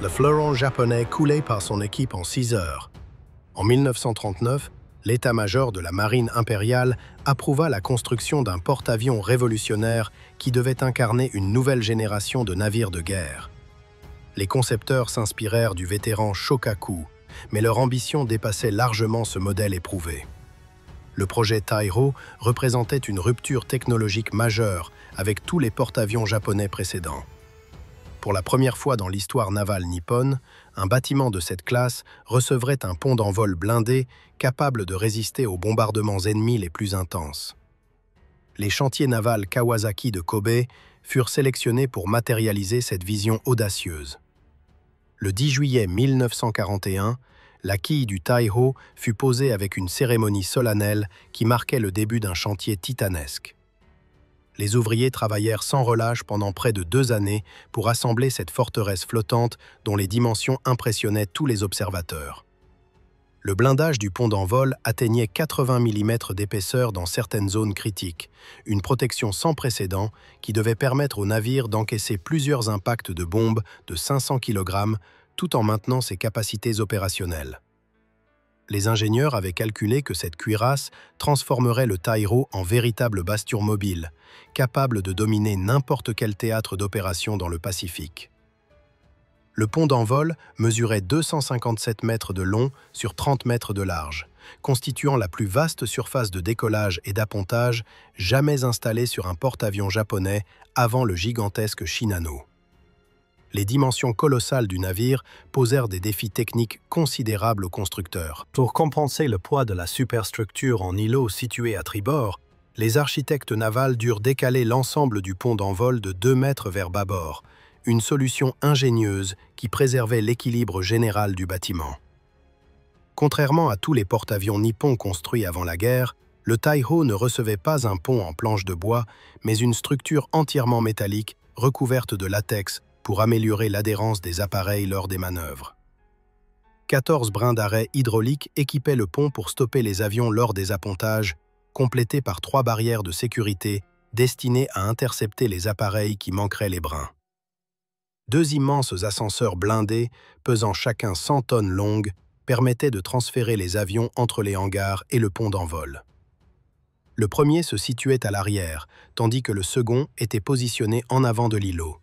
Le fleuron japonais coulait par son équipe en 6 heures. En 1939, l'état-major de la marine impériale approuva la construction d'un porte-avions révolutionnaire qui devait incarner une nouvelle génération de navires de guerre. Les concepteurs s'inspirèrent du vétéran Shokaku, mais leur ambition dépassait largement ce modèle éprouvé. Le projet Tairo représentait une rupture technologique majeure avec tous les porte-avions japonais précédents. Pour la première fois dans l'histoire navale nippone, un bâtiment de cette classe recevrait un pont d'envol blindé capable de résister aux bombardements ennemis les plus intenses. Les chantiers navals Kawasaki de Kobe furent sélectionnés pour matérialiser cette vision audacieuse. Le 10 juillet 1941, la quille du Taiho fut posée avec une cérémonie solennelle qui marquait le début d'un chantier titanesque. Les ouvriers travaillèrent sans relâche pendant près de 2 années pour assembler cette forteresse flottante dont les dimensions impressionnaient tous les observateurs. Le blindage du pont d'envol atteignait 80 mm d'épaisseur dans certaines zones critiques, une protection sans précédent qui devait permettre au navire d'encaisser plusieurs impacts de bombes de 500 kg tout en maintenant ses capacités opérationnelles. Les ingénieurs avaient calculé que cette cuirasse transformerait le Tairo en véritable bastion mobile, capable de dominer n'importe quel théâtre d'opération dans le Pacifique. Le pont d'envol mesurait 257 mètres de long sur 30 mètres de large, constituant la plus vaste surface de décollage et d'appontage jamais installée sur un porte-avions japonais avant le gigantesque Shinano. Les dimensions colossales du navire posèrent des défis techniques considérables aux constructeurs. Pour compenser le poids de la superstructure en îlot située à tribord, les architectes navals durent décaler l'ensemble du pont d'envol de 2 mètres vers bâbord, une solution ingénieuse qui préservait l'équilibre général du bâtiment. Contrairement à tous les porte-avions nippons construits avant la guerre, le Taiho ne recevait pas un pont en planche de bois, mais une structure entièrement métallique recouverte de latex pour améliorer l'adhérence des appareils lors des manœuvres. 14 brins d'arrêt hydrauliques équipaient le pont pour stopper les avions lors des appontages, complétés par 3 barrières de sécurité destinées à intercepter les appareils qui manqueraient les brins. 2 immenses ascenseurs blindés, pesant chacun 100 tonnes longues, permettaient de transférer les avions entre les hangars et le pont d'envol. Le premier se situait à l'arrière, tandis que le second était positionné en avant de l'îlot.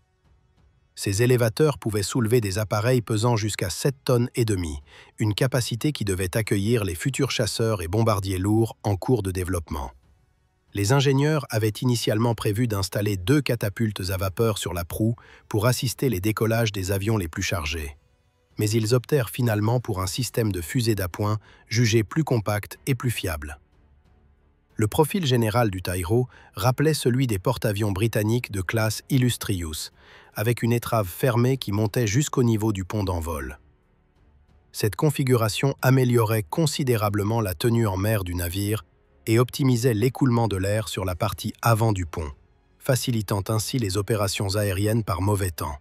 Ces élévateurs pouvaient soulever des appareils pesant jusqu'à 7 tonnes et demie, une capacité qui devait accueillir les futurs chasseurs et bombardiers lourds en cours de développement. Les ingénieurs avaient initialement prévu d'installer 2 catapultes à vapeur sur la proue pour assister les décollages des avions les plus chargés. Mais ils optèrent finalement pour un système de fusée d'appoint jugé plus compact et plus fiable. Le profil général du Tairo rappelait celui des porte-avions britanniques de classe Illustrious, avec une étrave fermée qui montait jusqu'au niveau du pont d'envol. Cette configuration améliorait considérablement la tenue en mer du navire et optimisait l'écoulement de l'air sur la partie avant du pont, facilitant ainsi les opérations aériennes par mauvais temps.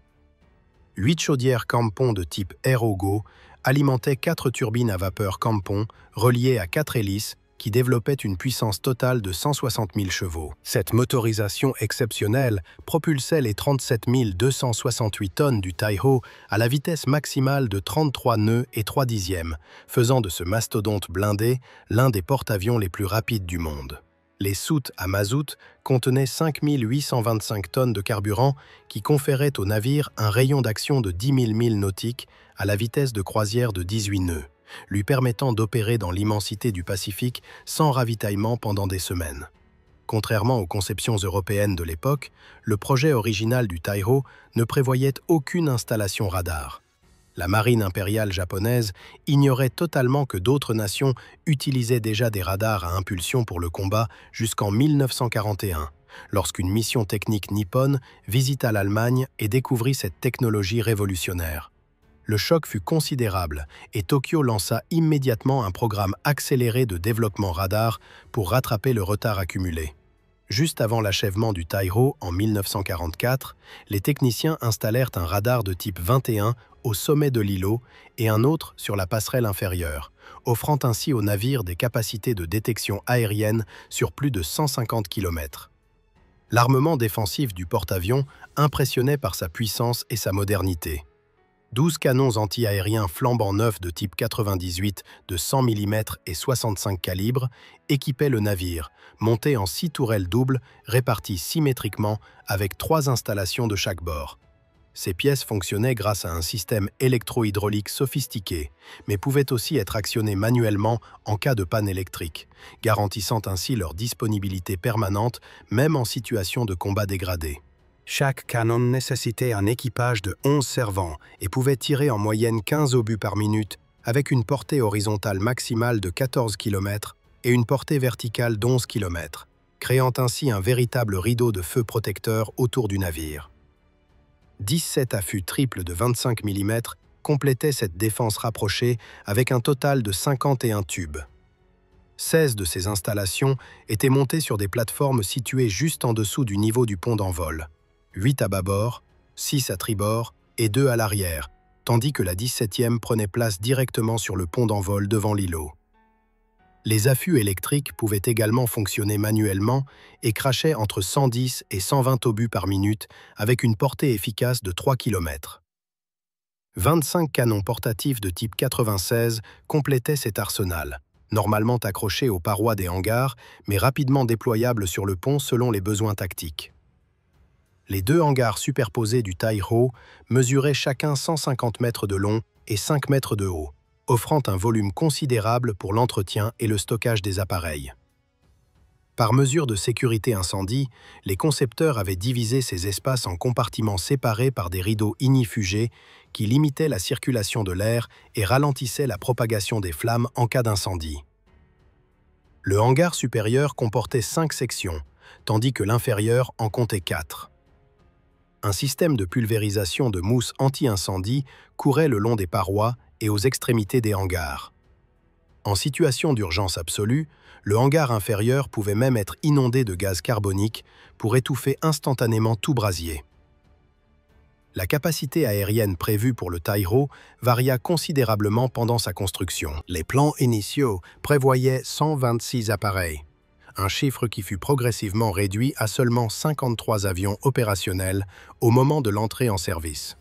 8 chaudières Campon de type Aerogo alimentaient 4 turbines à vapeur Campon reliées à 4 hélices qui développait une puissance totale de 160 000 chevaux. Cette motorisation exceptionnelle propulsait les 37 268 tonnes du Taiho à la vitesse maximale de 33 nœuds et 3 dixièmes, faisant de ce mastodonte blindé l'un des porte-avions les plus rapides du monde. Les soutes à mazout contenaient 5 825 tonnes de carburant qui conféraient au navire un rayon d'action de 10 000 milles nautiques à la vitesse de croisière de 18 nœuds, lui permettant d'opérer dans l'immensité du Pacifique sans ravitaillement pendant des semaines. Contrairement aux conceptions européennes de l'époque, le projet original du Taiho ne prévoyait aucune installation radar. La marine impériale japonaise ignorait totalement que d'autres nations utilisaient déjà des radars à impulsion pour le combat jusqu'en 1941, lorsqu'une mission technique nippone visita l'Allemagne et découvrit cette technologie révolutionnaire. Le choc fut considérable et Tokyo lança immédiatement un programme accéléré de développement radar pour rattraper le retard accumulé. Juste avant l'achèvement du Taiho en 1944, les techniciens installèrent un radar de type 21 au sommet de l'îlot et un autre sur la passerelle inférieure, offrant ainsi aux navires des capacités de détection aérienne sur plus de 150 km. L'armement défensif du porte-avions impressionnait par sa puissance et sa modernité. 12 canons anti-aériens flambant neufs de type 98 de 100 mm et 65 calibres équipaient le navire, monté en 6 tourelles doubles réparties symétriquement avec 3 installations de chaque bord. Ces pièces fonctionnaient grâce à un système électro-hydraulique sophistiqué, mais pouvaient aussi être actionnées manuellement en cas de panne électrique, garantissant ainsi leur disponibilité permanente même en situation de combat dégradé. Chaque canon nécessitait un équipage de 11 servants et pouvait tirer en moyenne 15 obus par minute, avec une portée horizontale maximale de 14 km et une portée verticale d'11 km, créant ainsi un véritable rideau de feu protecteur autour du navire. 17 affûts triples de 25 mm complétaient cette défense rapprochée avec un total de 51 tubes. 16 de ces installations étaient montées sur des plateformes situées juste en dessous du niveau du pont d'envol, 8 à bâbord, 6 à tribord et 2 à l'arrière, tandis que la 17e prenait place directement sur le pont d'envol devant l'îlot. Les affûts électriques pouvaient également fonctionner manuellement et crachaient entre 110 et 120 obus par minute avec une portée efficace de 3 km. 25 canons portatifs de type 96 complétaient cet arsenal, normalement accrochés aux parois des hangars, mais rapidement déployables sur le pont selon les besoins tactiques. Les 2 hangars superposés du Tai-Ho mesuraient chacun 150 mètres de long et 5 mètres de haut, offrant un volume considérable pour l'entretien et le stockage des appareils. Par mesure de sécurité incendie, les concepteurs avaient divisé ces espaces en compartiments séparés par des rideaux ignifugés qui limitaient la circulation de l'air et ralentissaient la propagation des flammes en cas d'incendie. Le hangar supérieur comportait 5 sections, tandis que l'inférieur en comptait 4. Un système de pulvérisation de mousse anti-incendie courait le long des parois et aux extrémités des hangars. En situation d'urgence absolue, le hangar inférieur pouvait même être inondé de gaz carbonique pour étouffer instantanément tout brasier. La capacité aérienne prévue pour le Tai-Ho varia considérablement pendant sa construction. Les plans initiaux prévoyaient 126 appareils, un chiffre qui fut progressivement réduit à seulement 53 avions opérationnels au moment de l'entrée en service.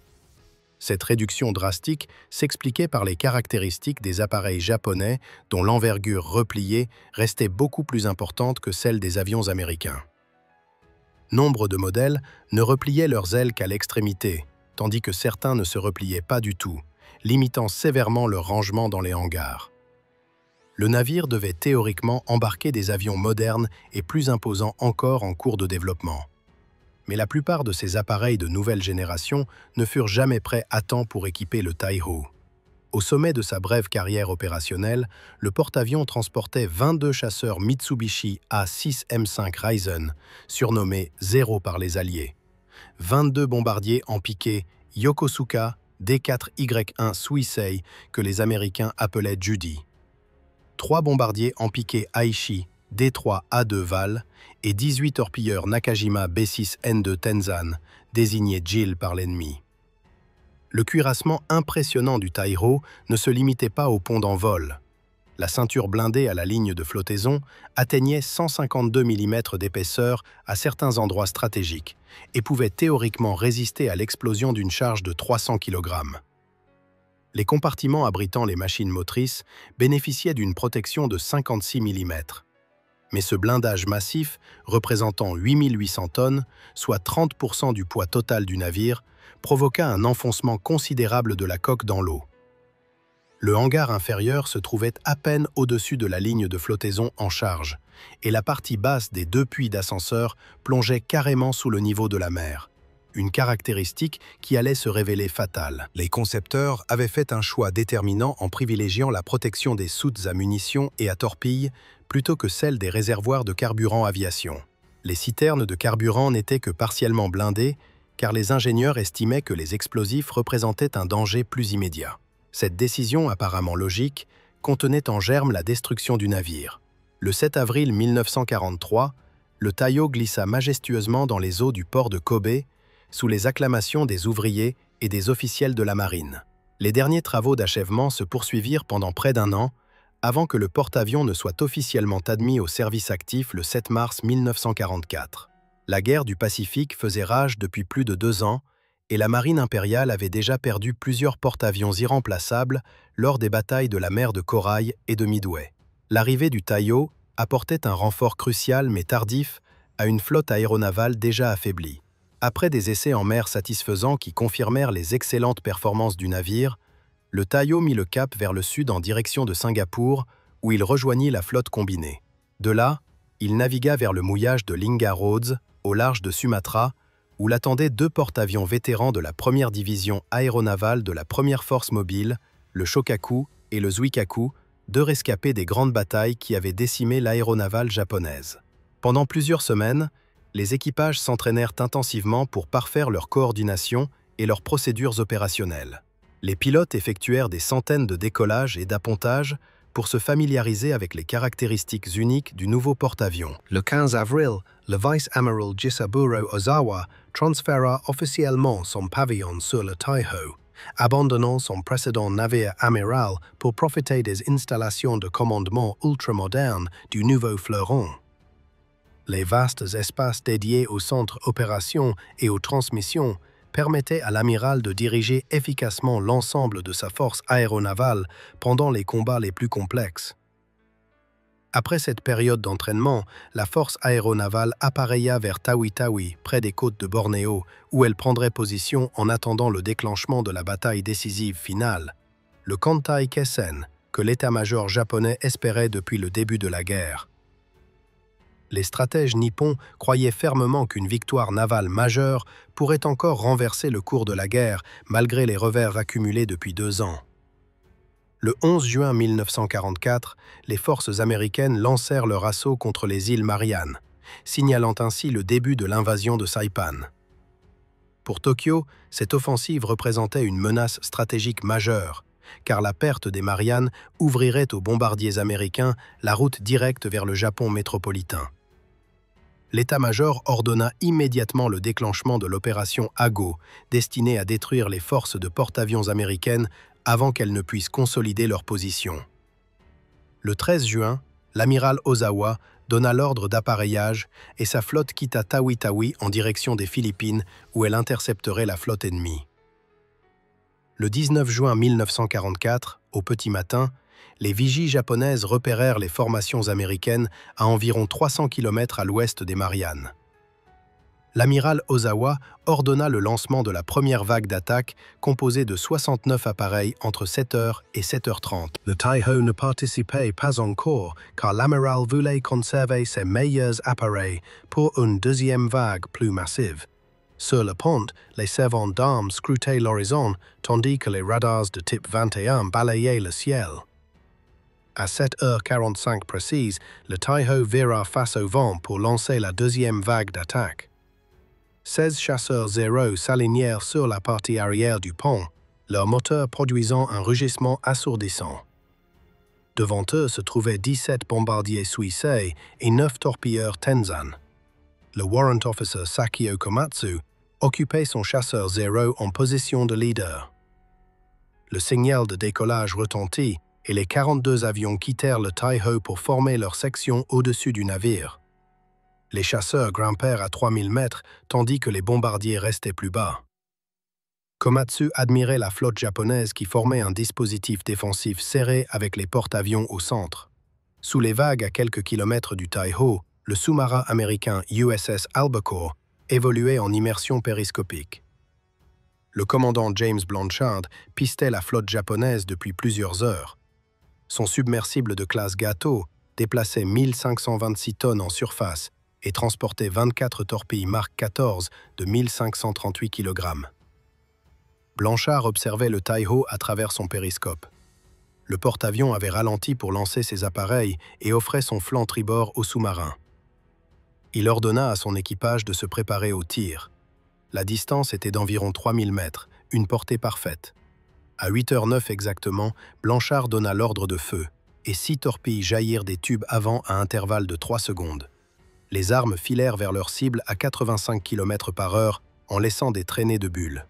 Cette réduction drastique s'expliquait par les caractéristiques des appareils japonais dont l'envergure repliée restait beaucoup plus importante que celle des avions américains. Nombre de modèles ne repliaient leurs ailes qu'à l'extrémité, tandis que certains ne se repliaient pas du tout, limitant sévèrement leur rangement dans les hangars. Le navire devait théoriquement embarquer des avions modernes et plus imposants encore en cours de développement. Mais la plupart de ces appareils de nouvelle génération ne furent jamais prêts à temps pour équiper le Tai-Ho. Au sommet de sa brève carrière opérationnelle, le porte-avions transportait 22 chasseurs Mitsubishi A6M5 Ryzen, surnommés Zéro par les Alliés, 22 bombardiers en piqué Yokosuka D4Y1 Suisei que les Américains appelaient Judy, 3 bombardiers en piqué Aichi D3A2 Val et 18 torpilleurs Nakajima B6N2 Tenzan, désignés Jill par l'ennemi. Le cuirassement impressionnant du Tai-Ho ne se limitait pas au pont d'envol. La ceinture blindée à la ligne de flottaison atteignait 152 mm d'épaisseur à certains endroits stratégiques et pouvait théoriquement résister à l'explosion d'une charge de 300 kg. Les compartiments abritant les machines motrices bénéficiaient d'une protection de 56 mm. Mais ce blindage massif, représentant 8800 tonnes, soit 30% du poids total du navire, provoqua un enfoncement considérable de la coque dans l'eau. Le hangar inférieur se trouvait à peine au-dessus de la ligne de flottaison en charge, et la partie basse des 2 puits d'ascenseur plongeait carrément sous le niveau de la mer, une caractéristique qui allait se révéler fatale. Les concepteurs avaient fait un choix déterminant en privilégiant la protection des soutes à munitions et à torpilles plutôt que celle des réservoirs de carburant aviation. Les citernes de carburant n'étaient que partiellement blindées, car les ingénieurs estimaient que les explosifs représentaient un danger plus immédiat. Cette décision apparemment logique contenait en germe la destruction du navire. Le 7 avril 1943, le Tai-Ho glissa majestueusement dans les eaux du port de Kobe, sous les acclamations des ouvriers et des officiels de la marine. Les derniers travaux d'achèvement se poursuivirent pendant près d'1 an, avant que le porte-avions ne soit officiellement admis au service actif le 7 mars 1944. La guerre du Pacifique faisait rage depuis plus de 2 ans et la marine impériale avait déjà perdu plusieurs porte-avions irremplaçables lors des batailles de la mer de Corail et de Midway. L'arrivée du Taiho apportait un renfort crucial mais tardif à une flotte aéronavale déjà affaiblie. Après des essais en mer satisfaisants qui confirmèrent les excellentes performances du navire, le Taiho mit le cap vers le sud en direction de Singapour, où il rejoignit la flotte combinée. De là, il navigua vers le mouillage de Lingga Roads, au large de Sumatra, où l'attendaient 2 porte-avions vétérans de la 1re division aéronavale de la 1re force mobile, le Shokaku et le Zuikaku, 2 rescapés des grandes batailles qui avaient décimé l'aéronavale japonaise. Pendant plusieurs semaines, les équipages s'entraînèrent intensivement pour parfaire leur coordination et leurs procédures opérationnelles. Les pilotes effectuèrent des centaines de décollages et d'appontages pour se familiariser avec les caractéristiques uniques du nouveau porte-avions. Le 15 avril, le vice-amiral Jisaburo Ozawa transféra officiellement son pavillon sur le Taiho, abandonnant son précédent navire amiral pour profiter des installations de commandement ultramodernes du nouveau fleuron. Les vastes espaces dédiés au centre opérations et aux transmissions permettaient à l'amiral de diriger efficacement l'ensemble de sa force aéronavale pendant les combats les plus complexes. Après cette période d'entraînement, la force aéronavale appareilla vers Tawi-Tawi, près des côtes de Bornéo, où elle prendrait position en attendant le déclenchement de la bataille décisive finale, le Kwantai Keisen, que l'état-major japonais espérait depuis le début de la guerre. Les stratèges nippons croyaient fermement qu'une victoire navale majeure pourrait encore renverser le cours de la guerre, malgré les revers accumulés depuis 2 ans. Le 11 juin 1944, les forces américaines lancèrent leur assaut contre les îles Mariannes, signalant ainsi le début de l'invasion de Saipan. Pour Tokyo, cette offensive représentait une menace stratégique majeure, car la perte des Mariannes ouvrirait aux bombardiers américains la route directe vers le Japon métropolitain. L'état-major ordonna immédiatement le déclenchement de l'opération Ago, destinée à détruire les forces de porte-avions américaines avant qu'elles ne puissent consolider leur position. Le 13 juin, l'amiral Ozawa donna l'ordre d'appareillage et sa flotte quitta Tawi-Tawi en direction des Philippines où elle intercepterait la flotte ennemie. Le 19 juin 1944, au petit matin, les vigies japonaises repérèrent les formations américaines à environ 300 km à l'ouest des Mariannes. L'amiral Ozawa ordonna le lancement de la première vague d'attaque composée de 69 appareils entre 7h et 7h30. Le Taiho ne participait pas encore car l'amiral voulait conserver ses meilleurs appareils pour une deuxième vague plus massive. Sur le pont, les servants d'armes scrutaient l'horizon tandis que les radars de type 21 balayaient le ciel. À 7h45 précise, le Taiho vira face au vent pour lancer la deuxième vague d'attaque. 16 chasseurs Zéro s'alignèrent sur la partie arrière du pont, leur moteur produisant un rugissement assourdissant. Devant eux se trouvaient 17 bombardiers Suisei et 9 torpilleurs Tenzan. Le Warrant Officer Sakio Komatsu occupait son chasseur Zéro en position de leader. Le signal de décollage retentit et les 42 avions quittèrent le Taiho pour former leur section au-dessus du navire. Les chasseurs grimpèrent à 3000 mètres tandis que les bombardiers restaient plus bas. Komatsu admirait la flotte japonaise qui formait un dispositif défensif serré avec les porte-avions au centre. Sous les vagues à quelques kilomètres du Taiho, le sous-marin américain USS Albacore évoluait en immersion périscopique. Le commandant James Blanchard pistait la flotte japonaise depuis plusieurs heures. Son submersible de classe Gato déplaçait 1526 tonnes en surface et transportait 24 torpilles Mark 14 de 1538 kg. Blanchard observait le Taiho à travers son périscope. Le porte-avions avait ralenti pour lancer ses appareils et offrait son flanc tribord au sous-marin. Il ordonna à son équipage de se préparer au tir. La distance était d'environ 3000 mètres, une portée parfaite. À 8h09 exactement, Blanchard donna l'ordre de feu, et 6 torpilles jaillirent des tubes avant à intervalles de 3 secondes. Les armes filèrent vers leur cible à 85 km/h en laissant des traînées de bulles.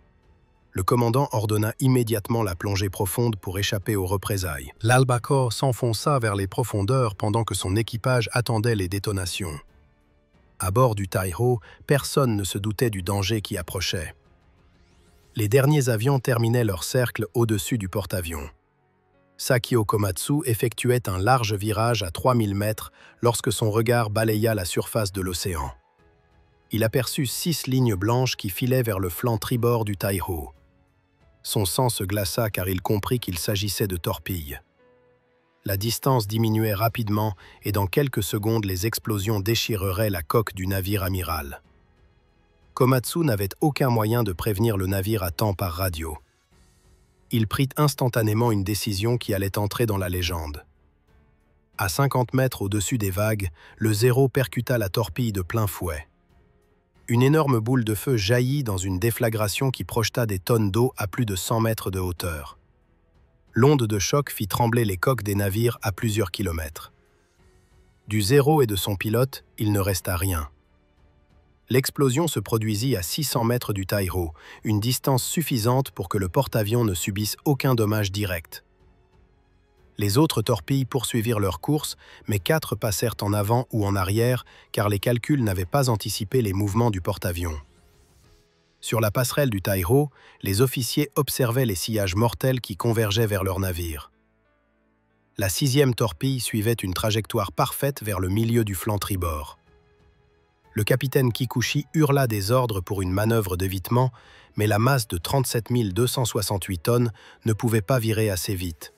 Le commandant ordonna immédiatement la plongée profonde pour échapper aux représailles. L'Albacore s'enfonça vers les profondeurs pendant que son équipage attendait les détonations. À bord du Taiho, personne ne se doutait du danger qui approchait. Les derniers avions terminaient leur cercle au-dessus du porte-avions. Sakio Komatsu effectuait un large virage à 3000 mètres lorsque son regard balaya la surface de l'océan. Il aperçut 6 lignes blanches qui filaient vers le flanc tribord du Taiho. Son sang se glaça car il comprit qu'il s'agissait de torpilles. La distance diminuait rapidement et dans quelques secondes, les explosions déchireraient la coque du navire amiral. Komatsu n'avait aucun moyen de prévenir le navire à temps par radio. Il prit instantanément une décision qui allait entrer dans la légende. À 50 mètres au-dessus des vagues, le Zéro percuta la torpille de plein fouet. Une énorme boule de feu jaillit dans une déflagration qui projeta des tonnes d'eau à plus de 100 mètres de hauteur. L'onde de choc fit trembler les coques des navires à plusieurs kilomètres. Du Zéro et de son pilote, il ne resta rien. L'explosion se produisit à 600 mètres du Taiho, une distance suffisante pour que le porte-avions ne subisse aucun dommage direct. Les autres torpilles poursuivirent leur course, mais 4 passèrent en avant ou en arrière, car les calculs n'avaient pas anticipé les mouvements du porte-avions. Sur la passerelle du Taiho, les officiers observaient les sillages mortels qui convergeaient vers leur navire. La 6e torpille suivait une trajectoire parfaite vers le milieu du flanc tribord. Le capitaine Kikuchi hurla des ordres pour une manœuvre d'évitement, mais la masse de 37 268 tonnes ne pouvait pas virer assez vite.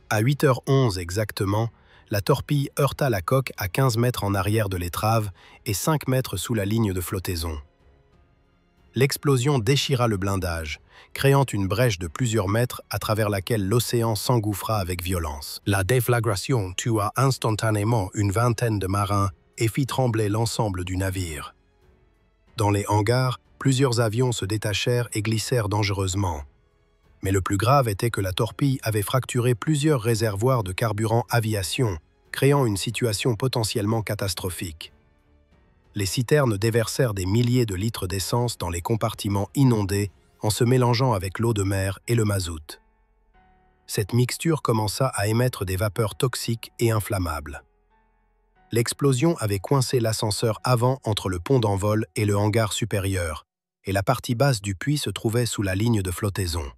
À 8h11 exactement, la torpille heurta la coque à 15 mètres en arrière de l'étrave et 5 mètres sous la ligne de flottaison. L'explosion déchira le blindage, créant une brèche de plusieurs mètres à travers laquelle l'océan s'engouffra avec violence. La déflagration tua instantanément une vingtaine de marins et fit trembler l'ensemble du navire. Dans les hangars, plusieurs avions se détachèrent et glissèrent dangereusement. Mais le plus grave était que la torpille avait fracturé plusieurs réservoirs de carburant aviation, créant une situation potentiellement catastrophique. Les citernes déversèrent des milliers de litres d'essence dans les compartiments inondés en se mélangeant avec l'eau de mer et le mazout. Cette mixture commença à émettre des vapeurs toxiques et inflammables. L'explosion avait coincé l'ascenseur avant entre le pont d'envol et le hangar supérieur, et la partie basse du puits se trouvait sous la ligne de flottaison.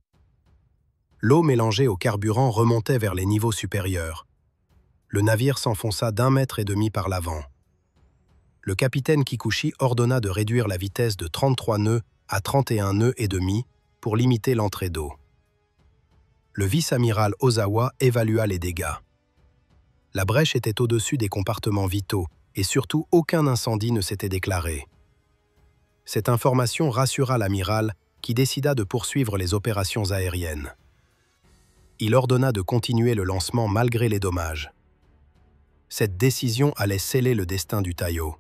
L'eau mélangée au carburant remontait vers les niveaux supérieurs. Le navire s'enfonça d'1,5 mètre par l'avant. Le capitaine Kikuchi ordonna de réduire la vitesse de 33 nœuds à 31 nœuds et demi pour limiter l'entrée d'eau. Le vice-amiral Ozawa évalua les dégâts. La brèche était au-dessus des compartiments vitaux et surtout aucun incendie ne s'était déclaré. Cette information rassura l'amiral qui décida de poursuivre les opérations aériennes. Il ordonna de continuer le lancement malgré les dommages. Cette décision allait sceller le destin du Taiho.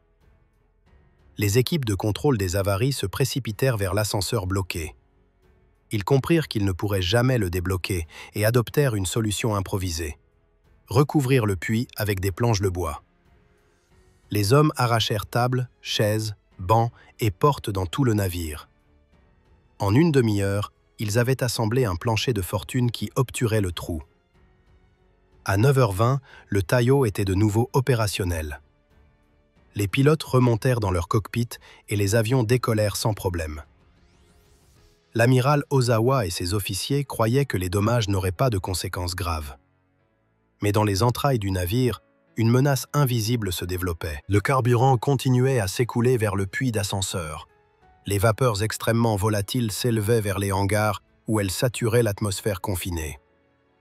Les équipes de contrôle des avaries se précipitèrent vers l'ascenseur bloqué. Ils comprirent qu'ils ne pourraient jamais le débloquer et adoptèrent une solution improvisée. Recouvrir le puits avec des planches de bois. Les hommes arrachèrent tables, chaises, bancs et portes dans tout le navire. En une demi-heure, ils avaient assemblé un plancher de fortune qui obturait le trou. À 9h20, le Taiho était de nouveau opérationnel. Les pilotes remontèrent dans leur cockpit et les avions décollèrent sans problème. L'amiral Ozawa et ses officiers croyaient que les dommages n'auraient pas de conséquences graves. Mais dans les entrailles du navire, une menace invisible se développait. Le carburant continuait à s'écouler vers le puits d'ascenseur. Les vapeurs extrêmement volatiles s'élevaient vers les hangars où elles saturaient l'atmosphère confinée.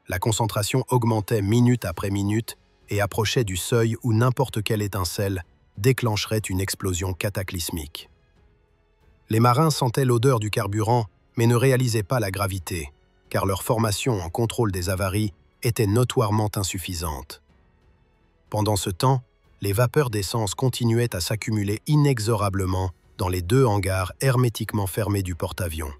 La concentration augmentait minute après minute et approchait du seuil où n'importe quelle étincelle déclencherait une explosion cataclysmique. Les marins sentaient l'odeur du carburant mais ne réalisaient pas la gravité, car leur formation en contrôle des avaries était notoirement insuffisante. Pendant ce temps, les vapeurs d'essence continuaient à s'accumuler inexorablement dans les 2 hangars hermétiquement fermés du porte-avions.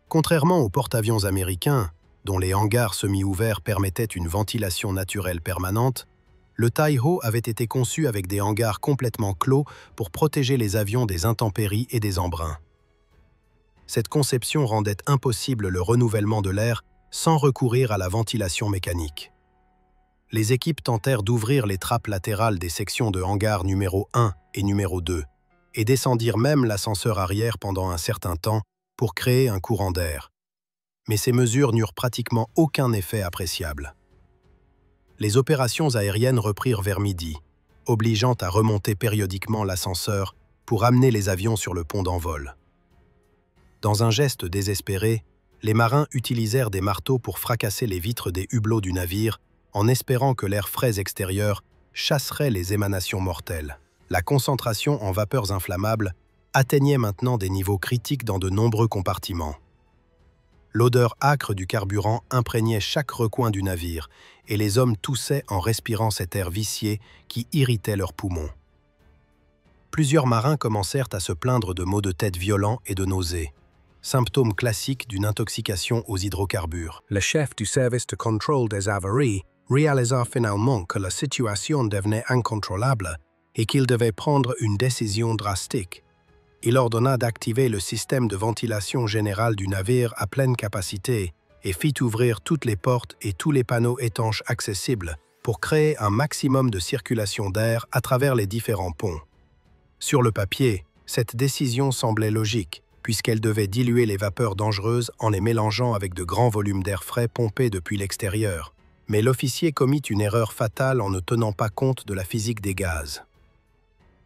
Contrairement aux porte-avions américains, dont les hangars semi-ouverts permettaient une ventilation naturelle permanente, le Taiho avait été conçu avec des hangars complètement clos pour protéger les avions des intempéries et des embruns. Cette conception rendait impossible le renouvellement de l'air sans recourir à la ventilation mécanique. Les équipes tentèrent d'ouvrir les trappes latérales des sections de hangar numéro 1 et numéro 2 et descendirent même l'ascenseur arrière pendant un certain temps, pour créer un courant d'air. Mais ces mesures n'eurent pratiquement aucun effet appréciable. Les opérations aériennes reprirent vers midi, obligeant à remonter périodiquement l'ascenseur pour amener les avions sur le pont d'envol. Dans un geste désespéré, les marins utilisèrent des marteaux pour fracasser les vitres des hublots du navire en espérant que l'air frais extérieur chasserait les émanations mortelles. La concentration en vapeurs inflammables atteignait maintenant des niveaux critiques dans de nombreux compartiments. L'odeur âcre du carburant imprégnait chaque recoin du navire et les hommes toussaient en respirant cet air vicié qui irritait leurs poumons. Plusieurs marins commencèrent à se plaindre de maux de tête violents et de nausées, symptômes classiques d'une intoxication aux hydrocarbures. Le chef du service de contrôle des avaries réalisa finalement que la situation devenait incontrôlable et qu'il devait prendre une décision drastique. Il ordonna d'activer le système de ventilation générale du navire à pleine capacité et fit ouvrir toutes les portes et tous les panneaux étanches accessibles pour créer un maximum de circulation d'air à travers les différents ponts. Sur le papier, cette décision semblait logique, puisqu'elle devait diluer les vapeurs dangereuses en les mélangeant avec de grands volumes d'air frais pompés depuis l'extérieur. Mais l'officier commit une erreur fatale en ne tenant pas compte de la physique des gaz.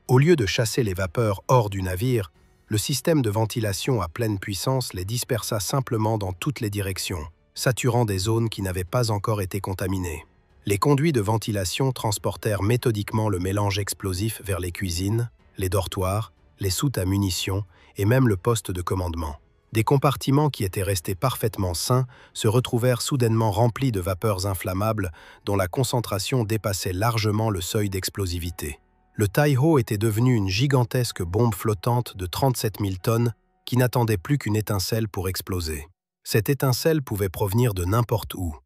Au lieu de chasser les vapeurs hors du navire, le système de ventilation à pleine puissance les dispersa simplement dans toutes les directions, saturant des zones qui n'avaient pas encore été contaminées. Les conduits de ventilation transportèrent méthodiquement le mélange explosif vers les cuisines, les dortoirs, les soutes à munitions et même le poste de commandement. Des compartiments qui étaient restés parfaitement sains se retrouvèrent soudainement remplis de vapeurs inflammables dont la concentration dépassait largement le seuil d'explosivité. Le Taiho était devenu une gigantesque bombe flottante de 37 000 tonnes qui n'attendait plus qu'une étincelle pour exploser. Cette étincelle pouvait provenir de n'importe où.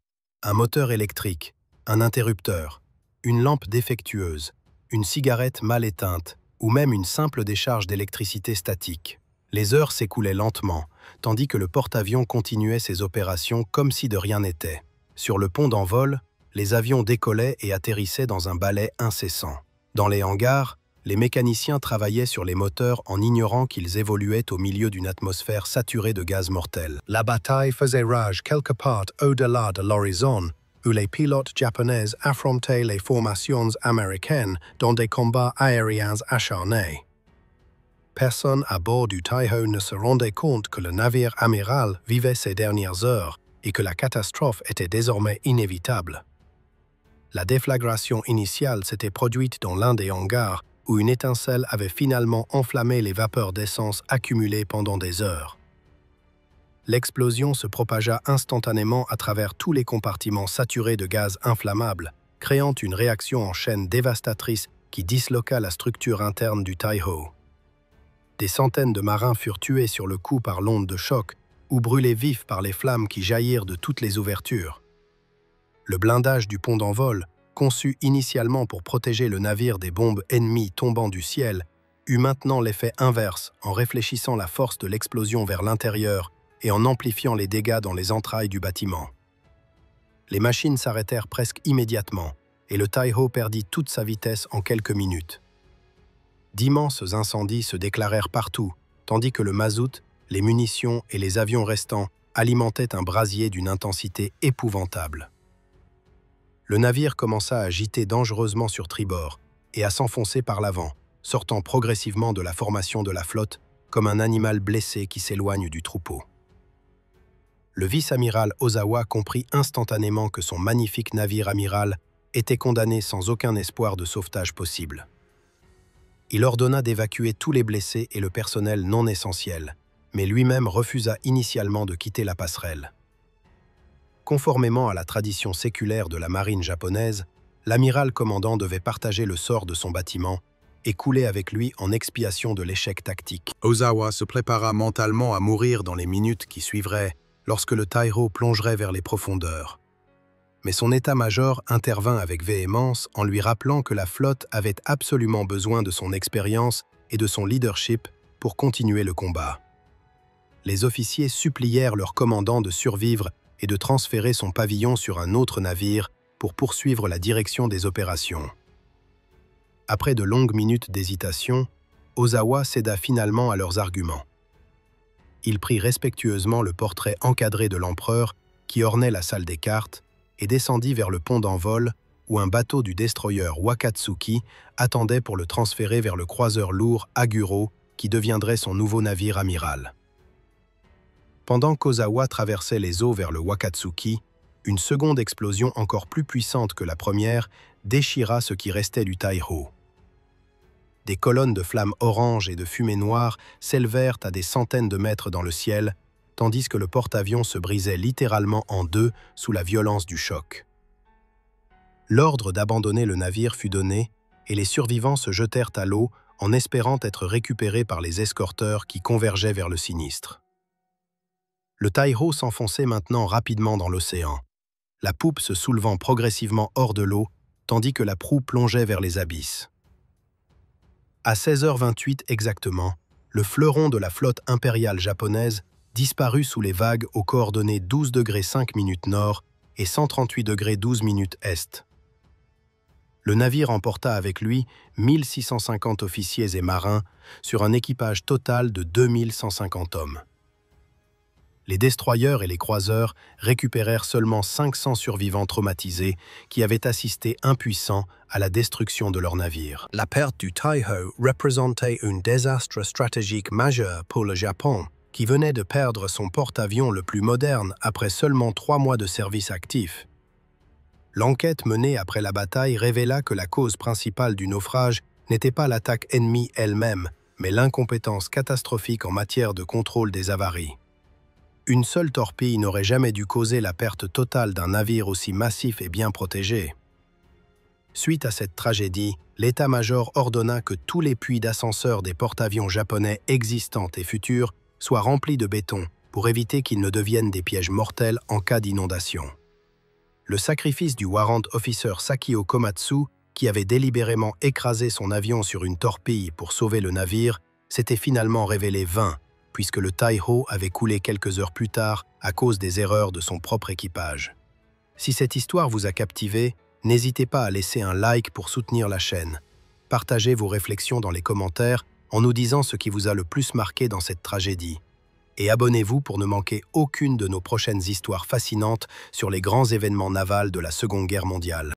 Un moteur électrique, un interrupteur, une lampe défectueuse, une cigarette mal éteinte ou même une simple décharge d'électricité statique. Les heures s'écoulaient lentement, tandis que le porte-avions continuait ses opérations comme si de rien n'était. Sur le pont d'envol, les avions décollaient et atterrissaient dans un balai incessant. Dans les hangars, les mécaniciens travaillaient sur les moteurs en ignorant qu'ils évoluaient au milieu d'une atmosphère saturée de gaz mortels. La bataille faisait rage quelque part au-delà de l'horizon, où les pilotes japonais affrontaient les formations américaines dans des combats aériens acharnés. Personne à bord du Taiho ne se rendait compte que le navire amiral vivait ses dernières heures et que la catastrophe était désormais inévitable. La déflagration initiale s'était produite dans l'un des hangars où une étincelle avait finalement enflammé les vapeurs d'essence accumulées pendant des heures. L'explosion se propagea instantanément à travers tous les compartiments saturés de gaz inflammable, créant une réaction en chaîne dévastatrice qui disloqua la structure interne du Taiho. Des centaines de marins furent tués sur le coup par l'onde de choc ou brûlés vifs par les flammes qui jaillirent de toutes les ouvertures. Le blindage du pont d'envol, conçu initialement pour protéger le navire des bombes ennemies tombant du ciel, eut maintenant l'effet inverse en réfléchissant la force de l'explosion vers l'intérieur et en amplifiant les dégâts dans les entrailles du bâtiment. Les machines s'arrêtèrent presque immédiatement et le Taiho perdit toute sa vitesse en quelques minutes. D'immenses incendies se déclarèrent partout, tandis que le mazout, les munitions et les avions restants alimentaient un brasier d'une intensité épouvantable. Le navire commença à agiter dangereusement sur tribord et à s'enfoncer par l'avant, sortant progressivement de la formation de la flotte comme un animal blessé qui s'éloigne du troupeau. Le vice-amiral Ozawa comprit instantanément que son magnifique navire amiral était condamné sans aucun espoir de sauvetage possible. Il ordonna d'évacuer tous les blessés et le personnel non essentiel, mais lui-même refusa initialement de quitter la passerelle. Conformément à la tradition séculaire de la marine japonaise, l'amiral commandant devait partager le sort de son bâtiment et couler avec lui en expiation de l'échec tactique. Ozawa se prépara mentalement à mourir dans les minutes qui suivraient lorsque le Taiho plongerait vers les profondeurs. Mais son état-major intervint avec véhémence en lui rappelant que la flotte avait absolument besoin de son expérience et de son leadership pour continuer le combat. Les officiers supplièrent leur commandant de survivre et de transférer son pavillon sur un autre navire pour poursuivre la direction des opérations. Après de longues minutes d'hésitation, Ozawa céda finalement à leurs arguments. il prit respectueusement le portrait encadré de l'empereur qui ornait la salle des cartes et descendit vers le pont d'envol où un bateau du destroyer Wakatsuki attendait pour le transférer vers le croiseur lourd Aguro qui deviendrait son nouveau navire amiral. Pendant qu'Ozawa traversait les eaux vers le Wakatsuki, une seconde explosion encore plus puissante que la première déchira ce qui restait du Taiho. Des colonnes de flammes oranges et de fumée noire s'élevèrent à des centaines de mètres dans le ciel, tandis que le porte-avions se brisait littéralement en deux sous la violence du choc. L'ordre d'abandonner le navire fut donné et les survivants se jetèrent à l'eau en espérant être récupérés par les escorteurs qui convergeaient vers le sinistre. Le Taiho s'enfonçait maintenant rapidement dans l'océan, la poupe se soulevant progressivement hors de l'eau, tandis que la proue plongeait vers les abysses. À 16h28 exactement, le fleuron de la flotte impériale japonaise disparut sous les vagues aux coordonnées 12°5' nord et 138°12' est. Le navire emporta avec lui 1650 officiers et marins sur un équipage total de 2150 hommes. Les destroyers et les croiseurs récupérèrent seulement 500 survivants traumatisés qui avaient assisté impuissants à la destruction de leur navire. La perte du Taiho représentait un désastre stratégique majeur pour le Japon, qui venait de perdre son porte-avions le plus moderne après seulement 3 mois de service actif. L'enquête menée après la bataille révéla que la cause principale du naufrage n'était pas l'attaque ennemie elle-même, mais l'incompétence catastrophique en matière de contrôle des avaries. Une seule torpille n'aurait jamais dû causer la perte totale d'un navire aussi massif et bien protégé. Suite à cette tragédie, l'état-major ordonna que tous les puits d'ascenseurs des porte-avions japonais existants et futurs soient remplis de béton pour éviter qu'ils ne deviennent des pièges mortels en cas d'inondation. Le sacrifice du warrant officer Sakio Komatsu, qui avait délibérément écrasé son avion sur une torpille pour sauver le navire, s'était finalement révélé vain, puisque le Taiho avait coulé quelques heures plus tard à cause des erreurs de son propre équipage. Si cette histoire vous a captivé, n'hésitez pas à laisser un like pour soutenir la chaîne. Partagez vos réflexions dans les commentaires en nous disant ce qui vous a le plus marqué dans cette tragédie. Et abonnez-vous pour ne manquer aucune de nos prochaines histoires fascinantes sur les grands événements navals de la Seconde Guerre mondiale.